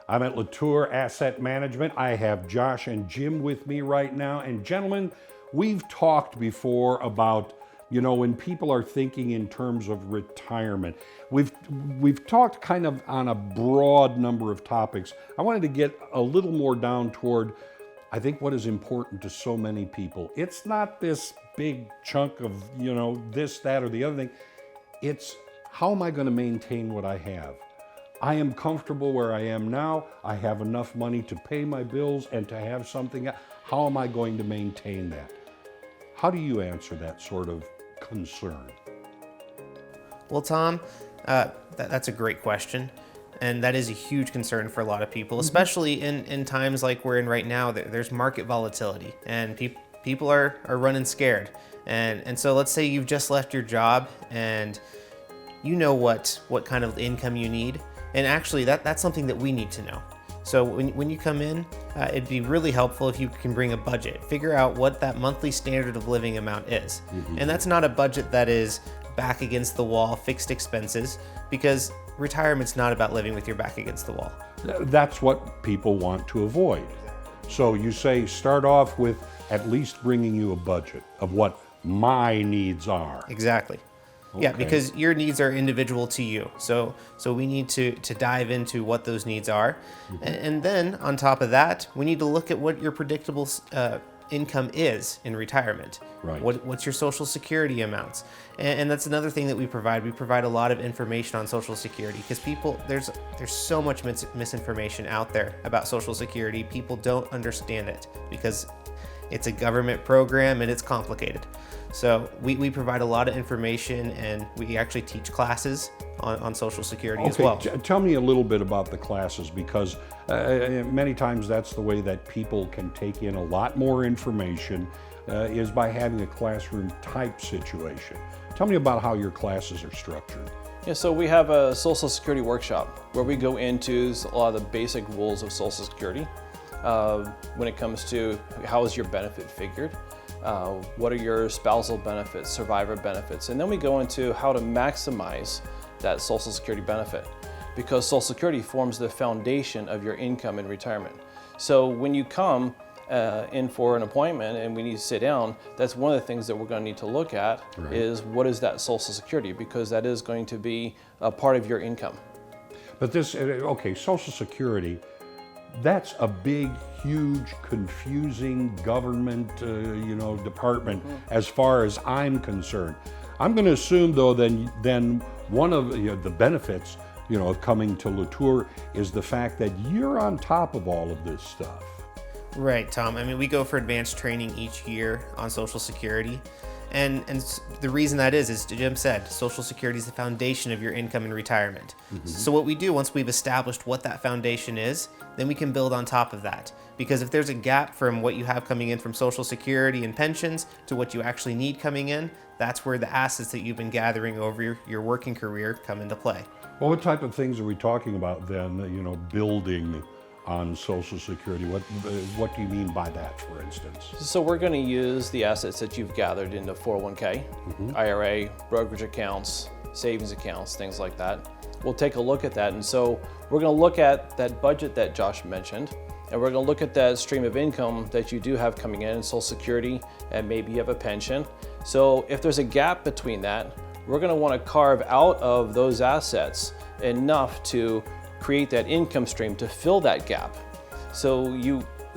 I'm at LaTour Asset Management. I have Josh and Jim with me right now. And gentlemen, we've talked before about, when people are thinking in terms of retirement. We've talked kind of on a broad number of topics. I wanted to get a little more down toward, I think, what is important to so many people. It's not this big chunk of, this, that, or the other thing. It's how am I going to maintain what I have? I am comfortable where I am now. I have enough money to pay my bills and to have something. How am I going to maintain that? How do you answer that sort of concern? Well, Tom, that's a great question. And that is a huge concern for a lot of people, especially in times like we're in right now. There's market volatility and people are running scared. And so let's say you've just left your job and you know what kind of income you need. And actually, that's something that we need to know. So when you come in, it'd be really helpful if you can bring a budget. Figure out what that monthly standard of living amount is. And that's not a budget that is back against the wall, fixed expenses, because retirement's not about living with your back against the wall. That's what people want to avoid. So you say start off with at least bringing you a budget of what my needs are. Exactly. Okay. Yeah, because your needs are individual to you. So we need to dive into what those needs are. And then on top of that, we need to look at what your predictable income is in retirement. Right. What's your Social Security amounts? And that's another thing that we provide. We provide a lot of information on Social Security because there's so much misinformation out there about Social Security. People don't understand it because it's a government program and it's complicated. So we provide a lot of information and we actually teach classes on Social Security as well. Tell me a little bit about the classes because many times that's the way that people can take in a lot more information is by having a classroom type situation. Tell me about how your classes are structured. Yeah, so we have a Social Security workshop where we go into a lot of the basic rules of Social Security when it comes to how is your benefit figured. What are your spousal benefits, survivor benefits, and then we go into how to maximize that Social Security benefit because Social Security forms the foundation of your income in retirement. So when you come in for an appointment and we need to sit down, that's one of the things that we're going to need to look at is what is that Social Security because that is going to be a part of your income. But Social Security, that's a big, huge, confusing government, department as far as I'm concerned. I'm going to assume, though, then one of the benefits, of coming to LaTour is the fact that you're on top of all of this stuff. Right, Tom. I mean, we go for advanced training each year on Social Security. And the reason that is, as Jim said, Social Security is the foundation of your income in retirement. So what we do once we've established what that foundation is, then we can build on top of that. Because if there's a gap from what you have coming in from Social Security and pensions to what you actually need coming in, that's where the assets that you've been gathering over your working career come into play. Well, what type of things are we talking about then, building on Social Security? What do you mean by that, for instance? So we're going to use the assets that you've gathered into 401k, IRA, brokerage accounts, savings accounts, things like that. We'll take a look at that. And so we're going to look at that budget that Josh mentioned, and we're going to look at that stream of income that you do have coming in Social Security, and maybe you have a pension. So if there's a gap between that, we're going to want to carve out of those assets enough to create that income stream to fill that gap. So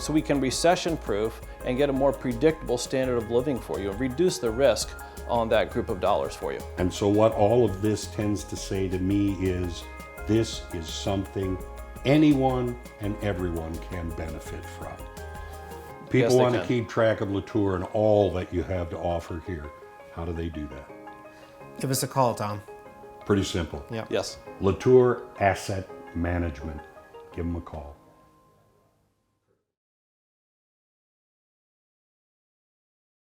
we can recession proof and get a more predictable standard of living for you and reduce the risk on that group of dollars for you. And so what all of this tends to say to me is this is something anyone and everyone can benefit from. People want to keep track of LaTour and all that you have to offer here. How do they do that? Give us a call, Tom. Pretty simple. Yeah. Yes. LaTour Asset Management. Give them a call.